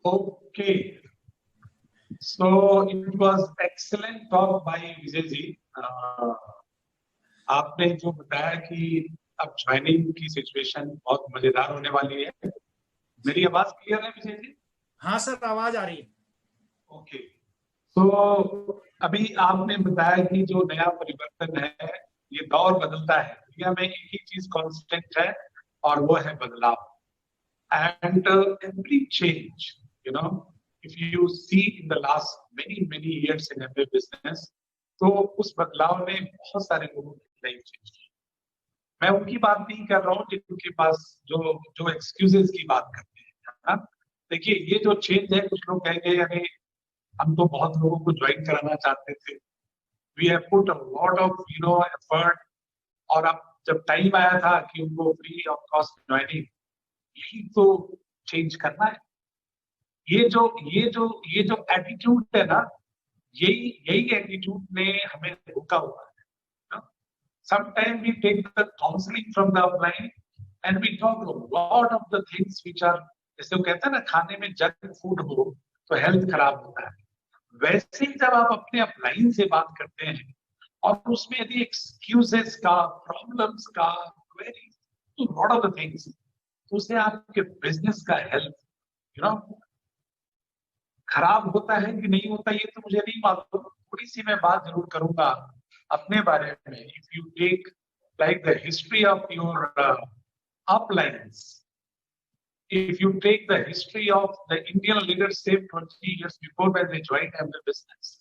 Okay, so it was excellent talk by Vijay ji. आपने जो बताया कि अब ज्वाइनिंग की सिचुएशन बहुत मजेदार होने वाली है। मेरी आवाज क्लियर है विजय जी? हाँ सर, आवाज आ रही है। ओके, तो अभी आपने बताया कि जो नया परिवर्तन है, ये दौर बदलता है। दुनिया में एक ही चीज कांस्टेंट है और वो है बदलाव। And every change, if you see in the last many years in every business, तो उस बदलाव ने बहुत सारे लोगों की लाइफ चेंज की। मैं उनकी बात नहीं कर रहा हूँ जिनके पास जो जो एक्सक्यूजेस की बात करते हैं, है ना। देखिए, ये जो चेंज है, कुछ लोग कहेंगे अरे हम तो बहुत लोगों को ज्वाइन कराना चाहते थे, we have put a lot of effort, और अब जब टाइम आया था कि उनको फ्री ऑफ कॉस्ट ज्वाइनिंग, यही तो चेंज करना है। ये जो एटीट्यूड है ना, यही यही एटीट्यूड ने हमें रोका हुआ है। Sometime we take the counselling from the upline and we talk lot of the things which are, जैसे वो कहते हैं ना, खाने में जंक फूड हो तो हेल्थ खराब होता है। वैसे ही जब आप अपने अपलाइन से बात करते हैं और उसमें यदि एक्सक्यूजेस का, प्रॉब्लम्स का, क्वेरीज, तो लॉट ऑफ द थिंग्स, तो उससे आपके बिजनेस का हेल्थ खराब होता है कि नहीं होता, ये तो मुझे नहीं मालूम। थोड़ी सी मैं बात जरूर करूंगा अपने बारे में। If you take like the history of your uplines, if you take the history of the Indian leadership 20 years before when they joined MBA business,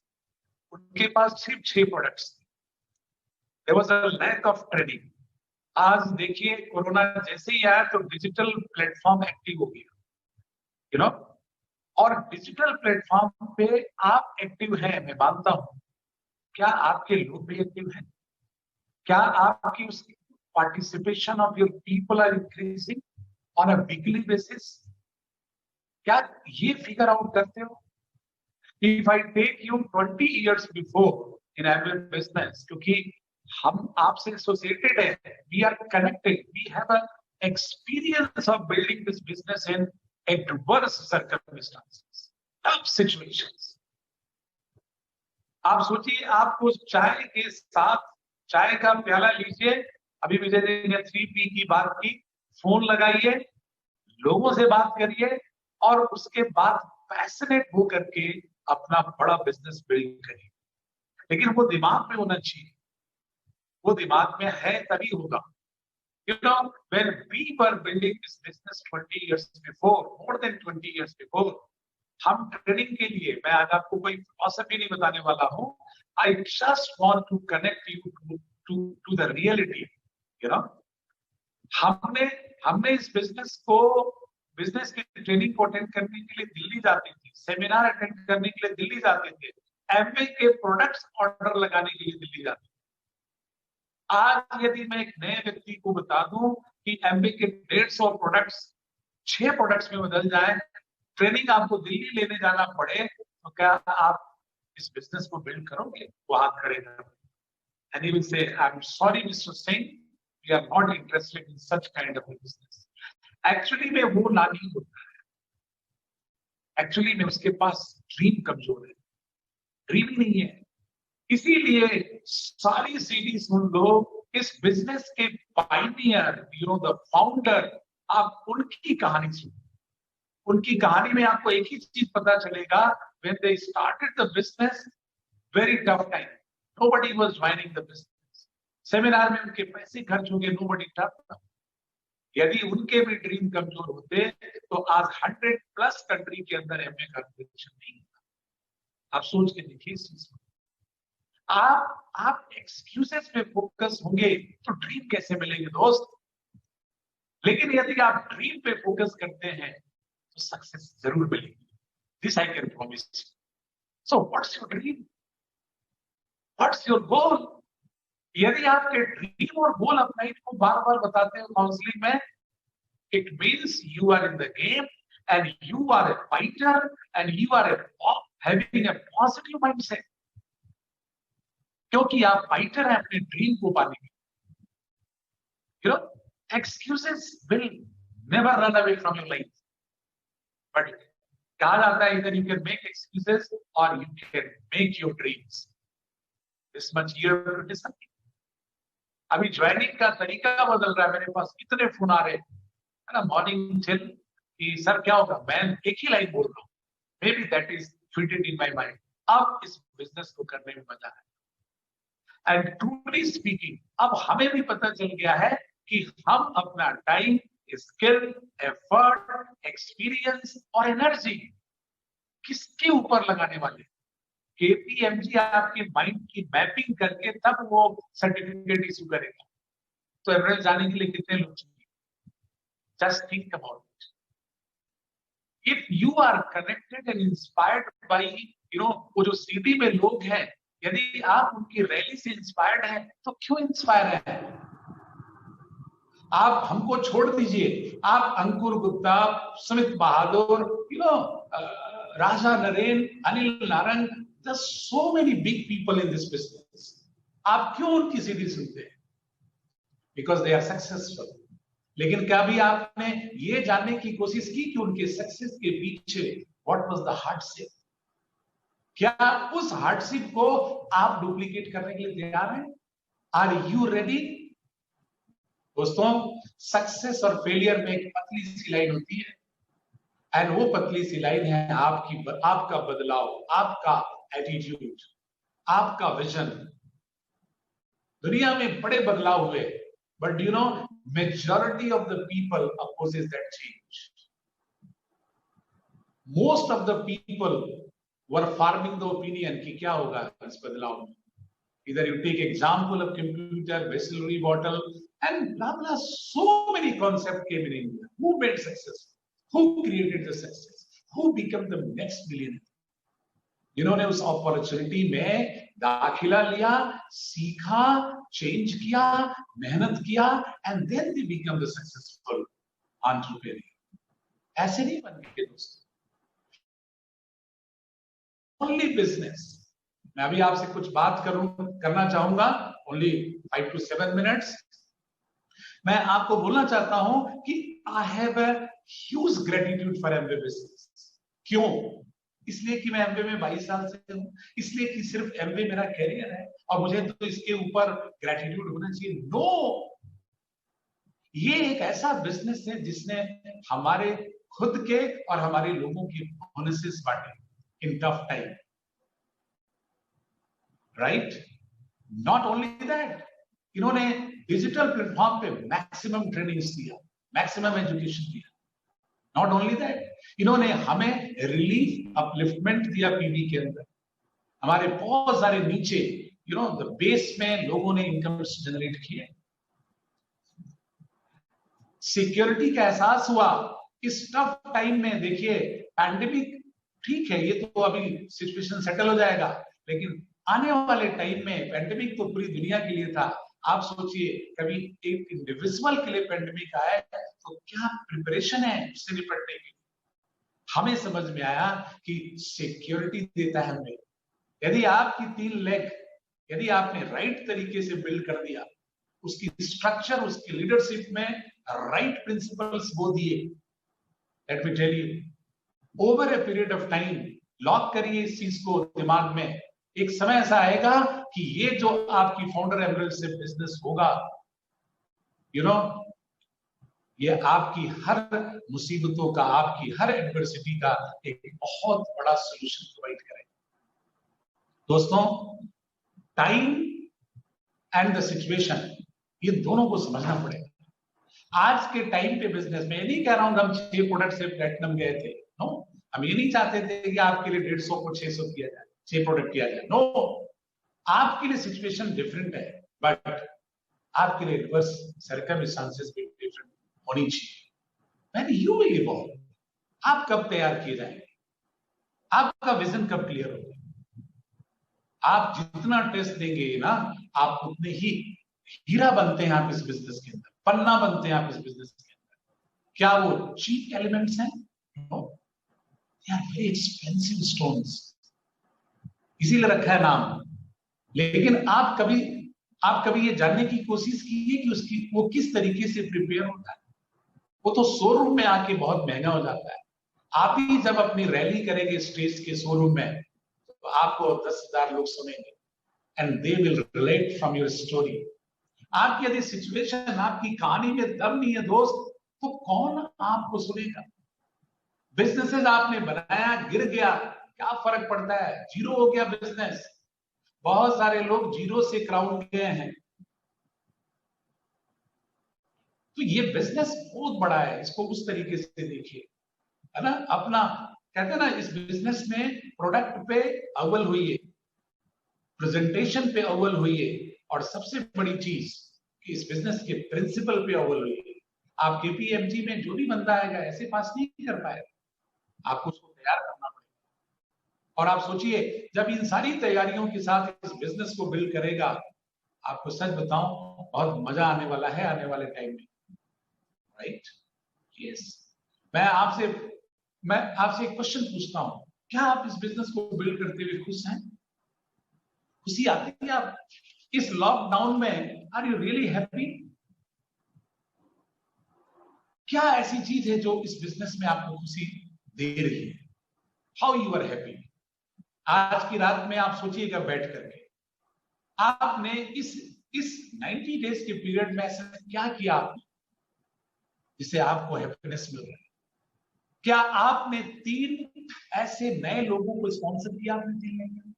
उनके पास सिर्फ 6 प्रोडक्ट्स थे। There was a lack of training. आज देखिए, corona जैसे ही आया तो digital platform active हो गया, और डिजिटल प्लेटफॉर्म पे आप एक्टिव हैं, मैं मानता हूं। क्या आपके लोग भी एक्टिव हैं? क्या आपकी उसकी participation of your people are increasing on a weekly basis? क्या ये फिगर आउट करते हो? If I take you 20 years before in every business, क्योंकि हम आपसे एसोसिएटेड है, we are connected, we have a experience of building this business in adverse circumstances, tough situations. आप सोचिए, आपको चाय के साथ चाय का प्याला लीजिए, अभी विजय जी ने 3P की बात की, फोन लगाइए, लोगों से बात करिए, और उसके बाद पैशनेट हो करके अपना बड़ा बिजनेस बिल्ड करिए। लेकिन वो दिमाग में होना चाहिए, वो दिमाग में है तभी होगा। When we were building this business 20 years before, more than 20 years before, हम ट्रेनिंग के लिए, मैं आज आपको कोई फिलॉसफी नहीं बताने वाला हूं, I just want to connect you to the reality. हमने इस बिजनेस की ट्रेनिंग को अटेंड करने के लिए दिल्ली जाते थे, सेमिनार अटेंड करने के लिए दिल्ली जाते थे, एमवे के प्रोडक्ट्स ऑर्डर लगाने के लिए दिल्ली जाते थे। आज यदि मैं एक नए व्यक्ति को बता दूं कि एमबे के 150 प्रोडक्ट्स 6 प्रोडक्ट्स में बदल जाए, ट्रेनिंग आपको दिल्ली लेने जाना पड़े, तो क्या आप इस बिजनेस को बिल्ड करोगे? वो हाथ खड़े कर, and he will say, I'm sorry Mr. Singh, we are not interested in such kind of a business. Actually में वो ना नहीं होता है, एक्चुअली में उसके पास ड्रीम कमजोर है, ड्रीम ही नहीं है। इसीलिए सारी सीडी सुन लो, इस बिजनेस के पायनियर, द फाउंडर, आप उनकी कहानी सुनो। उनकी कहानी में आपको एक ही चीज पता चलेगा, when they started the business, very tough time, nobody was joining the business. Seminar में उनके पैसे खर्च हो गए, nobody tough. यदि उनके भी ड्रीम कमजोर होते तो आज 100+ कंट्री के अंदर एमए का पोजीशन नहीं होता। आप सोच के देखिए इस चीज को। आप एक्सक्यूजेस पे फोकस होंगे तो ड्रीम कैसे मिलेंगे दोस्त? लेकिन यदि आप ड्रीम पे फोकस करते हैं तो सक्सेस जरूर मिलेगी। This I can promise. So what's your dream? What's your goal? यदि आपके ड्रीम और गोल अपने को बार बार बताते हो काउंसलिंग में, it means you are in the game and you are a fighter and you are having a positive mindset, क्योंकि आप फाइटर हैं अपने ड्रीम को पाने के। Excuses will never run away from your life, but कहा जाता है इधर यू कैन मेक एक्सक्यूजेस और you can make your dreams. This much year to decide. अभी ज्वाइनिंग का तरीका बदल रहा है, मेरे पास कितने फोन आ रहे हैं, है ना, मॉर्निंग टिल कि सर क्या होगा, मैं एक ही लाइन बोल रहा हूँ, may be that is fitted in my mind. अब इस बिजनेस को करने में मजा है। एंड ट्रूली स्पीकिंग, अब हमें भी पता चल गया है कि हम अपना टाइम, स्किल, एफर्ट, एक्सपीरियंस और एनर्जी किसके ऊपर लगाने वाले। केपीएमजी आपके माइंड की मैपिंग करके तब वो सर्टिफिकेट इश्यू करेगा। तो एवरेज जाने के लिए कितने लोग चाहिए? Just think about it. If you are connected and inspired by वो जो सिटी में लोग हैं, यदि आप उनकी रैली से इंस्पायर्ड हैं तो क्यों इंस्पायर है? आप हमको छोड़ दीजिए, आप अंकुर गुप्ता, सुमित बहादुर, राजा Naren, Anil Narang, there's so many big people in this business. आप क्यों उनकी सीढ़ी सुनते हैं? Because they are successful. लेकिन कभी आपने ये जानने की कोशिश की कि उनके सक्सेस के पीछे what was the hardship? क्या उस हार्डशिप को आप डुप्लीकेट करने के लिए तैयार हैं? Are you ready? दोस्तों, सक्सेस और फेलियर में एक पतली सी लाइन होती है, एंड वो पतली सी लाइन है आपका बदलाव, आपका एटीट्यूड, आपका विजन। दुनिया में बड़े बदलाव हुए, but you know majority of the people opposes that change. Most of the people were farming the opinion कि क्या होगा इस बदलाव में। Either you take example of computer, Bisleri bottle, and blah blah. So many concepts came in India. Who made success? Who created the success? Who became the next billionaire? जिन्होंने उस opportunity में दाखिला लिया, सीखा, चेंज किया, मेहनत किया, and then they become the successful entrepreneur. ऐसे नहीं बन गए दोस्तों। Only business. मैं अभी आपसे कुछ बात करना चाहूंगा, ओनली 5 to 7 minutes। मैं आपको बोलना चाहता हूं कि I have a huge gratitude for Amway business. क्यों? इसलिए कि मैं एमवे में 22 साल से हूं, इसलिए कि सिर्फ एमवे मेरा कैरियर है और मुझे तो इसके ऊपर ग्रेटिट्यूड होना चाहिए। नो, ये एक ऐसा बिजनेस है जिसने हमारे खुद के और हमारे लोगों की बोनसेस बांटे इन tough time, right? Not only that, इन्होंने डिजिटल प्लेटफॉर्म पे मैक्सिमम ट्रेनिंग्स दिया, मैक्सिमम एजुकेशन दिया। नॉट ओनली दैट, इन्होंने हमें रिलीफ अपलिफ्टमेंट दिया पीवी के अंदर। हमारे बहुत सारे नीचे द बेस में लोगों ने इनकम जनरेट किए। सिक्योरिटी का एहसास हुआ इस टफ टाइम में। देखिए, पैंडेमिक ठीक है, ये तो अभी सिचुएशन सेटल हो जाएगा, लेकिन आने वाले टाइम में पैंडेमिक तो पूरी दुनिया के लिए था। आप सोचिए, कभी एक इंडिविजुअल के लिए पैंडेमिक आया तो क्या प्रिपरेशन है उससे निपटने की। हमें समझ में आया कि सिक्योरिटी देता है हमें। यदि आपकी 3 लेग यदि आपने राइट तरीके से बिल्ड कर दिया, उसकी स्ट्रक्चर, उसकी लीडरशिप में राइट प्रिंसिपल्स वो दिए, let me tell you, over a period of time, lock करिए इस चीज को दिमाग में, एक समय ऐसा आएगा कि ये जो आपकी फाउंडर एमरेल्स से बिजनेस होगा, ये आपकी हर मुसीबतों का, आपकी हर एडवर्सिटी का एक बहुत बड़ा सॉल्यूशन प्रोवाइड करेगा। दोस्तों, टाइम एंड द सिचुएशन, ये दोनों को समझना पड़ेगा। आज के टाइम पे बिजनेस में, ये नहीं कह रहा हूं हम 6 प्रोडक्ट से प्लेटिनम गए थे, नो, हम ये नहीं चाहते थे कि आपके लिए 150 को 600 किया जाए, 6 प्रोडक्ट किया जाए। नो, आपके लिए सिचुएशन डिफरेंट है, बट आपके लिए रिवर्स सर्कमस्टेंसेस भी डिफरेंट होनी चाहिए। व्हेन यू विल इवॉल्व, आप कब तैयार किए जाएंगे, आपका विजन कब क्लियर होगा। आप जितना टेस्ट देंगे ना, आप उतने ही हीरा बनते हैं आप इस बिजनेस के अंदर, पन्ना बनते हैं आप इस बिजनेस के अंदर। क्या वो चीप एलिमेंट्स हैं? No, they are very expensive stones, इसीलिए रखा है नाम। लेकिन आप कभी ये जानने की कोशिश कीजिए कि वो किस तरीके से प्रिपेयर होता है। वो तो शोरूम में आके बहुत महंगा हो जाता है। आप ही जब अपनी रैली करेंगे स्टेज के शोरूम में, तो आपको 10,000 लोग सुनेंगे, and they will relate from your story. आपकी यदि सिचुएशन, आपकी कहानी में दम नहीं है दोस्त, तो कौन आपको सुनेगा? बिजनेसेस आपने बनाया, गिर गया, क्या फर्क पड़ता है? जीरो हो गया बिजनेस। बहुत सारे लोग जीरो से क्राउन गए हैं। तो ये बिजनेस बहुत बड़ा है, इसको उस तरीके से देखिए, है ना। अपना कहते हैं ना, इस बिजनेस में प्रोडक्ट पे अव्वल हुई, प्रेजेंटेशन पे अव्वल हुई, और सबसे बड़ी चीज कि इस बिजनेस के प्रिंसिपल पे अव्वल हुई। आप केपीएमजी में जो भी बंदा आएगा ऐसे पास नहीं कर पाएगा, आपको उसको तैयार करना पड़ेगा। और आप सोचिए, जब इन सारी तैयारियों के साथ इस बिजनेस को बिल्ड करेगा, आपको सच बताऊं बहुत मजा आने वाला है आने वाले टाइम में, राइट? यस। मैं आपसे एक क्वेश्चन पूछता हूं, क्या आप इस बिजनेस को बिल्ड करते हुए खुश हैं? खुशी आती है आप इस लॉकडाउन में? Are you really happy? क्या ऐसी चीज है जो इस बिजनेस में आपको खुशी दे रही है? How you are happy? आज की रात में आप सोचिएगा बैठ करके, आपने इस 90 डेज के पीरियड में ऐसा क्या किया आपने जिससे आपको हैप्पीनेस मिल रहा है? क्या आपने 3 ऐसे नए लोगों को स्पॉन्सर किया आपने 3 महीने में?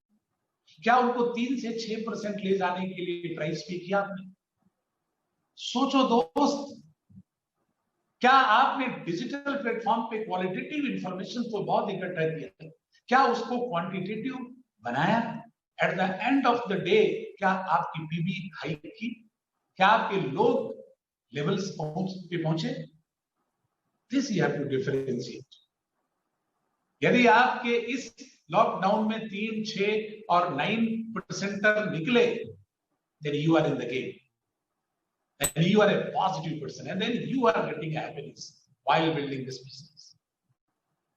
क्या उनको 3 से 6% ले जाने के लिए प्राइस पे किया आपने? सोचो दोस्त, क्या आपने डिजिटल प्लेटफॉर्म पे क्वालिटेटिव इंफॉर्मेशन तो बहुत इकट्ठा किया, क्या उसको क्वांटिटेटिव बनाया? At the end of the day क्या आपकी पीबी हाई की? क्या आपके लोग लेवल्स पे पहुंचे? This you have to differentiate. यदि आपके इस लॉकडाउन में 3, 6 और 9% निकले, then you are in the game, and you are a positive person, and then you are getting happiness while building this business.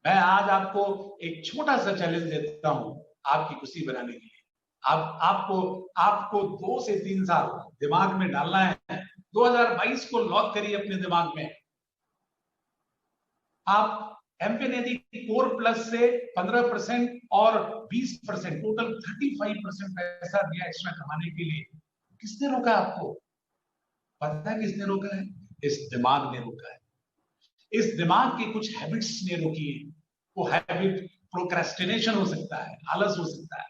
मैं आज आपको एक छोटा सा चैलेंज देता हूं आपकी खुशी बनाने के लिए। आपको 2 से 3 साल दिमाग में डालना है। 2022 को लॉक करिए अपने दिमाग में। आप एमपीएनएडी कोर प्लस से 15% और 20%, टोटल 35% पैसा दिया एक्स्ट्रा कमाने के लिए। किसने रोका आपको? पता है किसने रोका है? इस दिमाग ने रोका है। इस दिमाग की कुछ हैबिट्स ने रोकी है। वो हैबिट प्रोक्रेस्टिनेशन हो सकता है, आलस हो सकता है,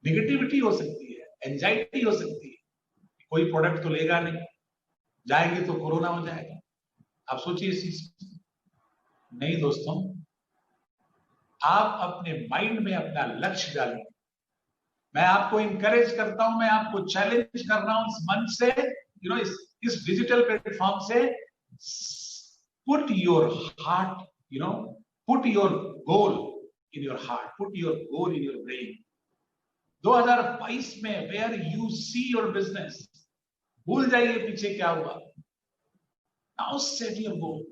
नेगेटिविटी हो सकती है, एंजाइटी हो सकती है, कोई प्रोडक्ट तो लेगा नहीं, जाएंगे तो कोरोना हो जाएगा। आप सोचिए इस चीज। नहीं दोस्तों, आप अपने माइंड में अपना लक्ष्य डालिए। मैं आपको इंकरेज करता हूं, मैं आपको चैलेंज कर रहा हूं इस मंच से, इस डिजिटल प्लेटफॉर्म से। Put your heart, put your goal in your heart, put your goal in your brain. 2022 में where you see your business, भूल जाइए पीछे क्या हुआ। Now set your goal.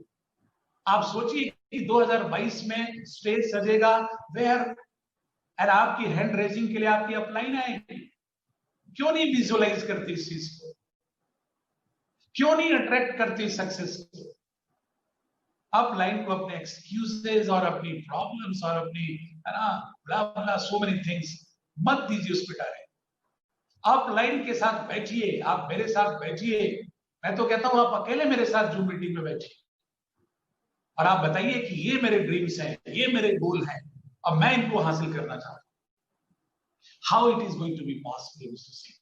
आप सोचिए कि 2022 में स्टेज सजेगा वेयर, और आपकी हैंड रेजिंग के लिए आपकी अपलाइन आएगी। क्यों नहीं विजुअलाइज करती इस चीज को? क्यों नहीं अट्रैक्ट करती सक्सेस को? अपलाइन को अपने एक्सक्यूजेस और अपनी प्रॉब्लम्स और अपनी ब्ला ब्ला सो मेनी थिंग्स मत दीजिए उस पर डायरेक्ट। अपलाइन के साथ बैठिए, आप मेरे साथ बैठिए। मैं तो कहता हूं आप अकेले मेरे साथ जूम मीटिंग में बैठिए और आप बताइए कि ये मेरे ड्रीम्स हैं, ये मेरे गोल हैं और मैं इनको हासिल करना चाहता हूं। How it is going to be possible to see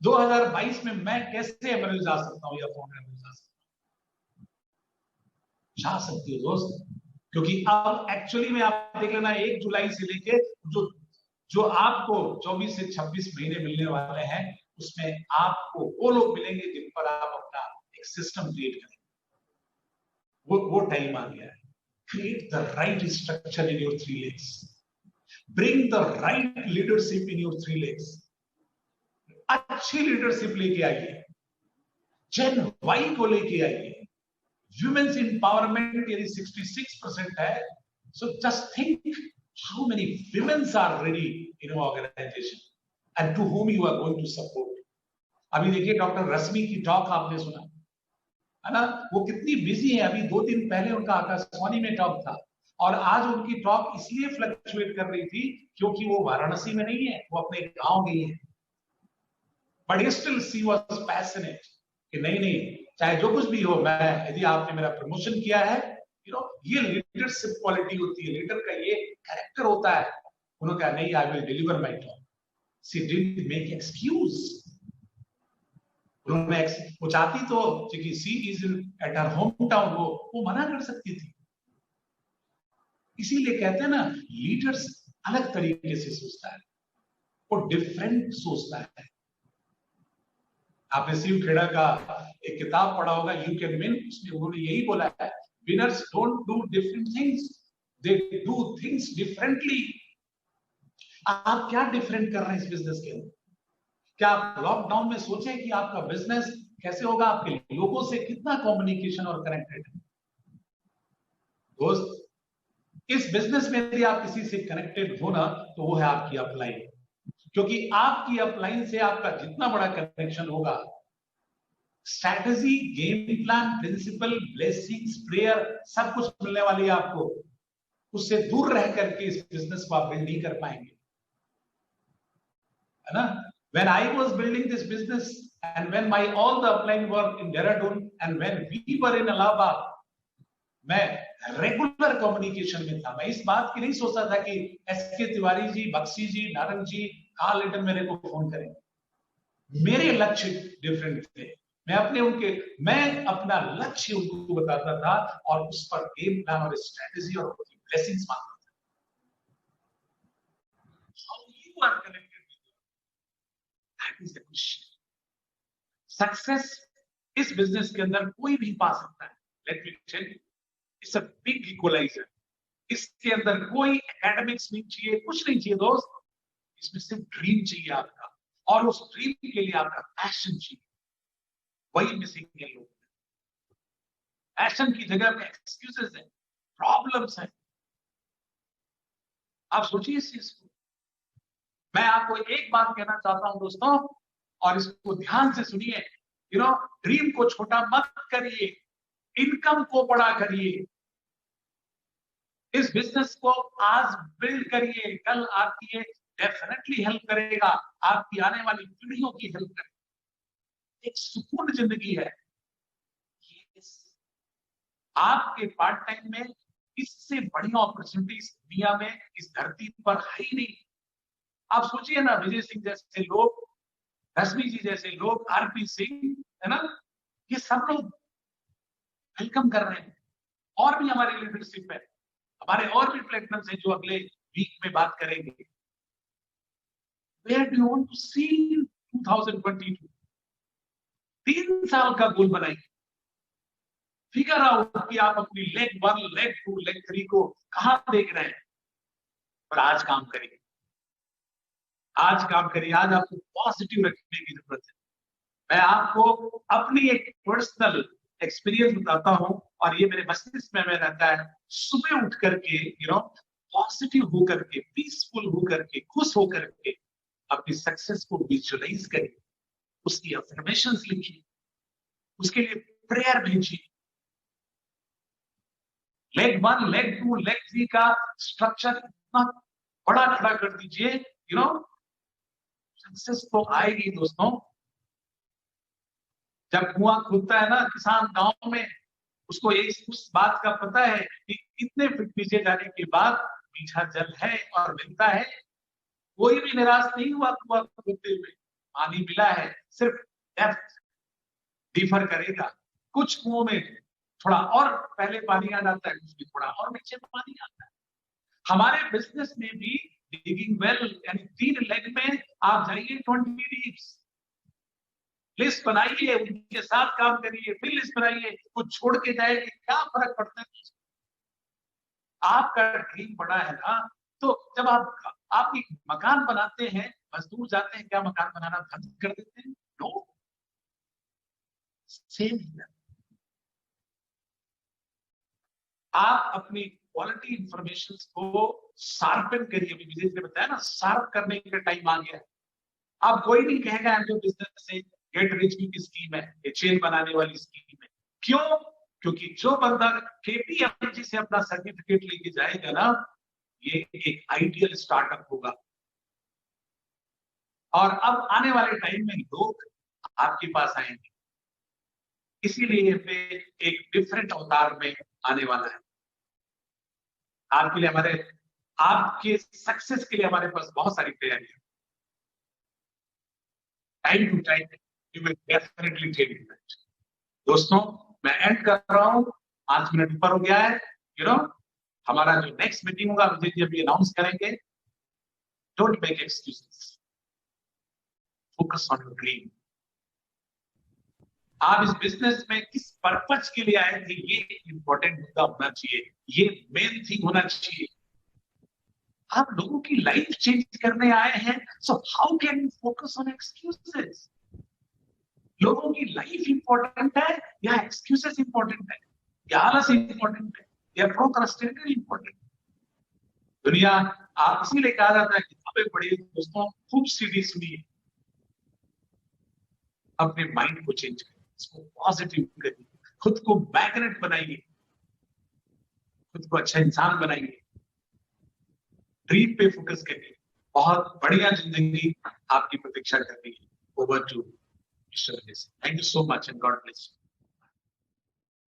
2022 में मैं कैसे एमएलए जा सकता हूं या फाउंडर जा सकती हो दोस्त। क्योंकि अब एक्चुअली में आप देख लेना, 1 जुलाई से लेके जो आपको 24 से 26 महीने मिलने वाले हैं, उसमें आपको वो लोग मिलेंगे जिन पर आप अपना एक सिस्टम क्रिएट करें। वो टाइम आ गया है। Create the right structure in your 3 legs, bring the right leadership in your 3 legs। अच्छी लीडरशिप लेके आइए, जेन वाई को लेके आइए। Women's empowerment यदि 66% है, so just think how many women are ready in your organization and to whom you are going to support. अभी देखिए डॉक्टर रश्मि की टॉक आपने सुना, है ना। वो कितनी बिजी है, अभी 2 दिन पहले उनका आकाशवाणी में टॉक था, और आज उनकी टॉक इसलिए फ्लक्चुएट कर रही थी क्योंकि वो वाराणसी में नहीं है, वो अपने गांव गई है। But still she was passionate कि नहीं नहीं, चाहे जो कुछ भी हो, मैं, यदि आपने मेरा प्रमोशन किया है, ये लीडरशिप क्वालिटी होती है, लीडर का ये कैरेक्टर होता है। उन्होंने कहा नहीं, I will deliver my talk. She didn't make excuse. उन्होंने वो चाहती तो, क्योंकि she is at her hometown, वो मना कर सकती थी। इसीलिए कहते हैं ना, लीडर्स अलग तरीके से सोचता है, वो डिफरेंट सोचता है। आपने शिव खेड़ा का एक किताब पढ़ा होगा, यू कैन विन, उसमें उन्होंने यही बोला है, winners don't do different things, they do things differently. आप क्या डिफरेंट कर रहे हैं इस बिजनेस के अंदर? क्या आप लॉकडाउन में सोचे कि आपका बिजनेस कैसे होगा, आपके लोगों से कितना कम्युनिकेशन और कनेक्टेड है? दोस्त, इस बिजनेस में यदि आप किसी से कनेक्टेड हो ना, तो वो है आपकी अपलाइन। क्योंकि आपकी अपलाइन से आपका जितना बड़ा कनेक्शन होगा, strategy, game plan, principle, blessings, prayer, सब कुछ मिलने वाली है आपको। उससे दूर रह करके इस बिजनेस को आप बिल्ड नहीं कर पाएंगे, है ना। When I was building this business and when all the upline were in Dehradun and when we were in Allahabad, मैं रेगुलर कम्युनिकेशन में था। मैं इस बात की नहीं सोचता था कि एसके तिवारी जी, बक्सी जी, नारंग जी, कहाँ लेटर मेरे को फोन करेंगे। मेरे लक्ष्य डिफरेंट थे। मैं अपना लक्ष्य उनको बताता था और उस पर गेम प्लान और स्ट्रेटेजी और ब्लेसिंग्स मांगता था। How you are connected with them, that is the question. Success इस बिजनेस के अंदर कोई भी पा सकता है। Let me tell you, it's a big equaliser. इसके अंदर कोई एकेडमिक्स नहीं चाहिए, कुछ नहीं चाहिए दोस्त। इसमें सिर्फ ड्रीम चाहिए आपका, और उस ड्रीम के लिए आपका पैशन चाहिए। वही मिसिंग है लोग। पैशन की जगह पे एक्सक्यूजेस है, प्रॉब्लम्स है। आप सोचिए इस चीज को। मैं आपको एक बात कहना चाहता हूं दोस्तों, और इसको ध्यान से सुनिए। ड्रीम को छोटा मत करिए, इनकम को बड़ा करिए। इस बिजनेस को आज बिल्ड करिए, कल आपकी ये डेफिनेटली हेल्प करेगा, आपकी आने वाली पीढ़ियों की हेल्प करेगा। एक सुकून जिंदगी है। आपके पार्ट टाइम में इससे बड़ी अपॉर्चुनिटीज दुनिया में, इस धरती पर है ही नहीं। आप सोचिए ना, विजय सिंह जैसे लोग, रश्मि जी जैसे लोग, आरपी सिंह, है ना, ये सब लोग वेलकम कर रहे हैं। और भी हमारी लीडरशिप है, हमारे और भी प्लेटफॉर्म्स हैं जो अगले वीक में बात करेंगे। Where do you want to see 2022? 3 साल का गोल बनाइए। फिगर आउट कि आप अपनी लेग 1, लेग 2, लेग 3 को कहां देख रहे हैं, और आज काम करिए। आज काम करिए। आज आपको पॉजिटिव रखने की जरूरत है। मैं आपको अपनी एक पर्सनल एक्सपीरियंस बताता हूं, और ये मेरे मस्तिष्क में रहता है। सुबह उठ करके पॉजिटिव होकर के, पीसफुल होकर के, खुश होकर के अपनी सक्सेस को विजुअलाइज करिए, उसकी अफर्मेशंस लिखिए, उसके लिए प्रेयर भेजिए। लेग 1, लेग 2, लेग 3 का स्ट्रक्चर इतना बड़ा खड़ा कर दीजिए। सक्सेस तो आएगी दोस्तों। जब कुआं खुदता है ना किसान गांव में, उसको उस बात का पता है कि इतने फीट नीचे जाने के बाद मीठा जल है और मिलता है। कोई भी निराश नहीं हुआ कुआं खोदते हुए, पानी मिला है, सिर्फ डेप्थ डिफर करेगा। कुछ कुओं में थोड़ा और पहले पानी आ जाता है, कुछ भी थोड़ा और नीचे पानी आता है। हमारे बिजनेस में भी डिगिंग वेल, यानी 3 लेग में आप जाइए 20 डीप्स, लिस्ट बनाइए, उनके साथ काम करिए, फिर लिस्ट बनाइए। कुछ छोड़ के जाएगी, क्या फर्क पड़ता है? आपका ड्रीम बड़ा है ना, तो जब आप एक मकान बनाते हैं, मजदूर जाते हैं, क्या मकान बनाना बंद कर देते हैं? नो, सेम है। आप अपनी क्वालिटी इंफॉर्मेशन को शार्पन करिए। अभी विजय ने बताया ना, शार्प करने का टाइम आ गया है। आप कोई नहीं कहेगा जो बिजनेस से गेट रिच की स्कीम है, ये चेन बनाने वाली स्कीम है। क्यों? क्योंकि जो बंदा KPMG से अपना सर्टिफिकेट लेके जाएगा ना, ये एक आइडियल स्टार्टअप होगा। और अब आने वाले टाइम में लोग आपके पास आएंगे, इसीलिए वे एक डिफरेंट अवतार में आने वाला है। आपके लिए हमारे, आपके सक्सेस के लिए हमारे पास बहुत सारी तैयारियां। Time to time you will definitely take it. दोस्तों, मैं एंड कर रहा हूं, 5 मिनट ऊपर हो गया है। हमारा जो नेक्स्ट मीटिंग होगा मुझे जब ये अनाउंस करेंगे, don't make excuses, focus on your dream. आप इस बिजनेस में किस पर्पज के लिए आए थे, ये इंपॉर्टेंट मुद्दा होना चाहिए, ये मेन थिंग होना चाहिए। आप लोगों की लाइफ चेंज करने आए हैं, so how can you focus on excuses? लोगों की लाइफ इंपॉर्टेंट है या एक्सक्यूजेस इंपॉर्टेंट है, या आलस इंपॉर्टेंट है, या प्रोक्रास्टिनेशन इंपॉर्टेंट? दुनिया, आप इसीलिए कहा जाता है किताबें पढ़िए दोस्तों, खूब सीधी सुनिए, अपने माइंड को चेंज करिए, इसको पॉजिटिव करिए, खुद को मैग्नेट बनाइए, खुद को अच्छा इंसान बनाइए, ड्रीम पे फोकस करिए। बहुत बढ़िया जिंदगी आपकी प्रतीक्षा कर रही है। Over to mister. Thank you so much and God bless.